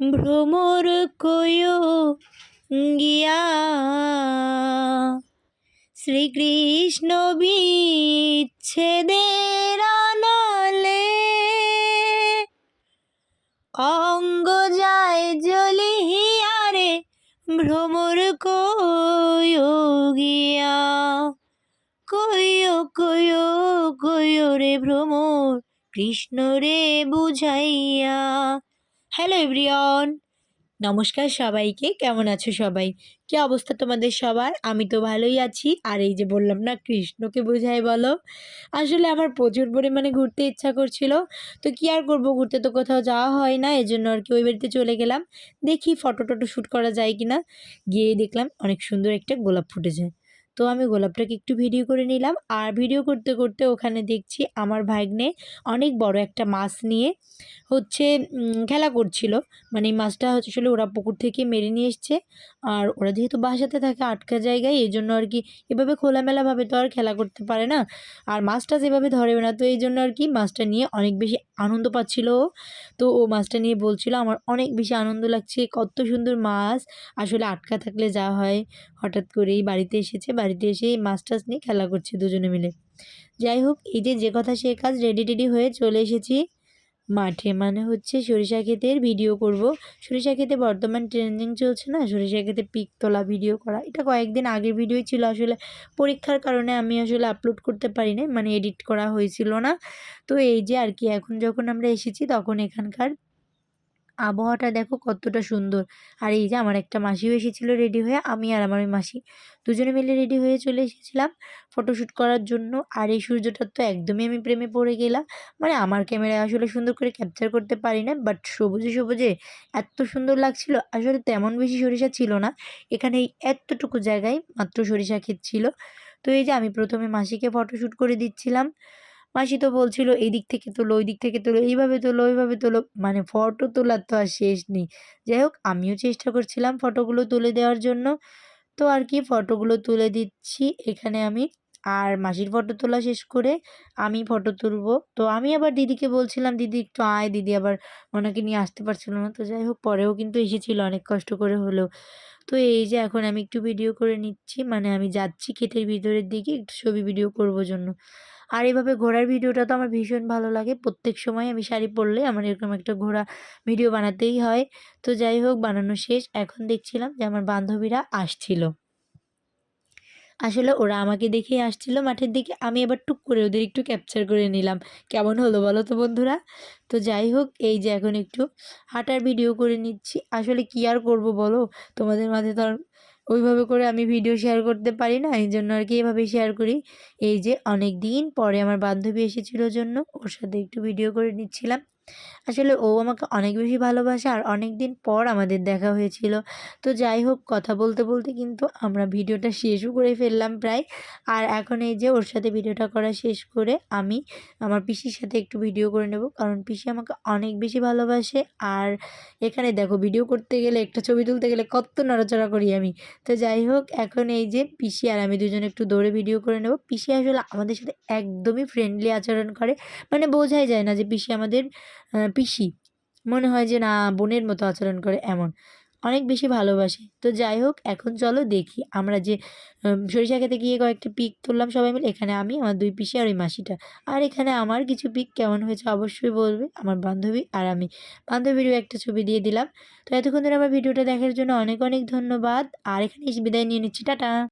ভ্রমর কয়ো গিয়া শ্রীকৃষ্ণ বিচ্ছেদের আনালে অঙ্গ যায় জ্বলিয়া রে ভ্রমর কয়ো গিয়া কয়ো কয়ো কয়ো রে ভ্রমর কৃষ্ণ রে বুঝাইয়া। হ্যালো এভরিওয়ান, নমস্কার সবাইকে। কেমন আছো সবাই? কি অবস্থা তোমাদের সবার? আমি তো ভালোই আছি। আর এই যে বললাম না কৃষ্ণকে বোঝাই বলো, আসলে আমার প্রচুর পরিমাণে ঘুরতে ইচ্ছা করছিল। তো কি আর করব, ঘুরতে তো কোথাও যাওয়া হয় না, এজন্য আর কি ওই বাড়িতে চলে গেলাম। দেখি ফটো টটো শ্যুট করা যায় কি না। গিয়ে দেখলাম অনেক সুন্দর একটা গোলাপ ফুটেছে। তো আমি গোলাপটাকে একটু ভিডিও করে নিলাম। আর ভিডিও করতে করতে ওখানে দেখছি আমার ভাগ্নে অনেক বড় একটা মাছ নিয়ে হচ্ছে খেলা করছিল। মানে এই মাছটা হচ্ছে আসলে ওরা পুকুর থেকে মেরে নিয়ে এসছে। আর ওরা যেহেতু বাসাতে থাকে আটকা জায়গায়, এই জন্য আর কি এভাবে খোলামেলাভাবে তো আর খেলা করতে পারে না, আর মাছটা যেভাবে ধরেও না, তো এই জন্য আর কি মাছটা নিয়ে অনেক বেশি আনন্দ পাচ্ছিল ও। তো ও মাছটা নিয়ে বলছিল আমার অনেক বেশি আনন্দ লাগছে, কত সুন্দর মাছ। আসলে আটকা থাকলে যা হয়, হঠাৎ করেই বাড়িতে এসেছে, বাড়িতে এসে এই মাছ টাছ নিয়ে খেলা করছে দুজনে মিলে। যাই হোক, এই যে কথা সে কাজ, রেডি টেডি হয়ে চলে এসেছি মাঠে। মানে হচ্ছে সরিষা ক্ষেতের ভিডিও করব। সরিষা ক্ষেতে বর্তমান ট্রেন্ডিং চলছে না, সরিষা ক্ষেতে পিক তোলা ভিডিও করা। এটা কয়েকদিন আগের ভিডিওই ছিল, আসলে পরীক্ষার কারণে আমি আসলে আপলোড করতে পারি না, মানে এডিট করা হয়েছিল না। তো এই যে আর কি এখন যখন আমরা এসেছি তখন এখানকার আবহাওয়াটা দেখো কতটা সুন্দর। আর এই যে আমার একটা মাসিও এসেছিল রেডি হয়ে, আমি আর আমার ওই মাসি দুজনে মিলে রেডি হয়ে চলে এসেছিলাম ফটোশ্যুট করার জন্য। আর এই সূর্যটার তো একদমই আমি প্রেমে পড়ে গেলাম। মানে আমার ক্যামেরায় আসলে সুন্দর করে ক্যাপচার করতে পারি না, বাট সবুজে সবুজে এত সুন্দর লাগছিল। আসলে তেমন বেশি সরিষা ছিল না এখানে, এই এতটুকু জায়গায় মাত্র সরিষা ক্ষেত ছিল। তো এই যে আমি প্রথমে মাসিকে ফটোশ্যুট করে দিচ্ছিলাম। মাসি তো বলছিল এই দিক থেকে তোলো, ওই দিক থেকে তোলো, এইভাবে তোলো, ওইভাবে তোলো। মানে ফটো তোলার তো আর শেষ নেই। যাই হোক, আমিও চেষ্টা করছিলাম ফটোগুলো তুলে দেওয়ার জন্য। তো আর কি ফটোগুলো তুলে দিচ্ছি এখানে আমি। আর মাসির ফটো তোলা শেষ করে আমি ফটো তুলবো। তো আমি আবার দিদিকে বলছিলাম, দিদি একটু আয়, দিদি আবার ওনাকে নিয়ে আসতে পারছিল না। তো যাই হোক, পরেও কিন্তু এসেছিল অনেক কষ্ট করে হলেও। তো এই যে এখন আমি একটু ভিডিও করে নিচ্ছি, মানে আমি যাচ্ছি ক্ষেতের ভিতরের দিকে একটু ছবি ভিডিও করবো জন্য। আর এভাবে ঘোরার ভিডিওটা তো আমার ভীষণ ভালো লাগে। প্রত্যেক সময় আমি শাড়ি পরলে আমার এরকম একটা ঘোরা ভিডিও বানাতেই হয়। তো যাই হোক, বানানো শেষ। এখন দেখছিলাম যে আমার বান্ধবীরা আসছিল। আসলে ওরা আমাকে দেখেই আসছিল মাঠের দিকে। আমি এবার টুক করে ওদের একটু ক্যাপচার করে নিলাম। কেমন হলো বলো তো বন্ধুরা? তো যাই হোক, এই যে এখন একটু হাঁটার ভিডিও করে নিচ্ছি। আসলে কি আর করব বলো? তোমাদের মাঝে তো আর ওইভাবে করে আমি ভিডিও শেয়ার করতে পারি না। এইজন্য আর কি এভাবেই শেয়ার করি। এই যে অনেকদিন পরে আমার বান্ধবী এসেছিল জন্য ওর সাথে একটু ভিডিও করে নিচ্ছিলাম। আসলে ও আমাকে অনেক বেশি ভালোবাসে, আর অনেকদিন পর আমাদের দেখা হয়েছিল। তো যাই হোক, কথা বলতে বলতে কিন্তু আমরা ভিডিওটা শেষও করে ফেললাম প্রায়। আর এখন এই যে ওর সাথে ভিডিওটা করা শেষ করে আমি আমার পিসির সাথে একটু ভিডিও করে নেব, কারণ পিসি আমাকে অনেক বেশি ভালোবাসে। আর এখানে দেখো ভিডিও করতে গেলে, একটা ছবি তুলতে গেলে কত নড়াচড়া করি আমি। তো যাই হোক, এখন এই যে পিসি আর আমি দুজনে একটু দৌড়ে ভিডিও করে নেব। পিসি আসলে আমাদের সাথে একদমই ফ্রেন্ডলি আচরণ করে। মানে বোঝাই যায় না যে পিসি আমাদের পিসি। মনে হয় যে না, বোনের মতো আচরণ করে এমন। অনেক বেশি ভালোবাসে। তো যাই হোক, এখন চলো দেখি আমরা যে সরিষা ক্ষেতে গিয়ে কয়েকটা পিক তুললাম সবাই মিলে। এখানে আমি, আমার ২ পিসি আর ওই মাসিটা। আর এখানে আমার কিছু পিক কেমন হয়েছে অবশ্যই বলবে, আমার বান্ধবী আর আমি। বান্ধবীরও একটা ছবি দিয়ে দিলাম। তো এতক্ষণ ধরে আমার ভিডিওটা দেখার জন্য অনেক অনেক ধন্যবাদ। আর এখানে এসে বিদায় নিয়ে নিচ্ছি। টাটা।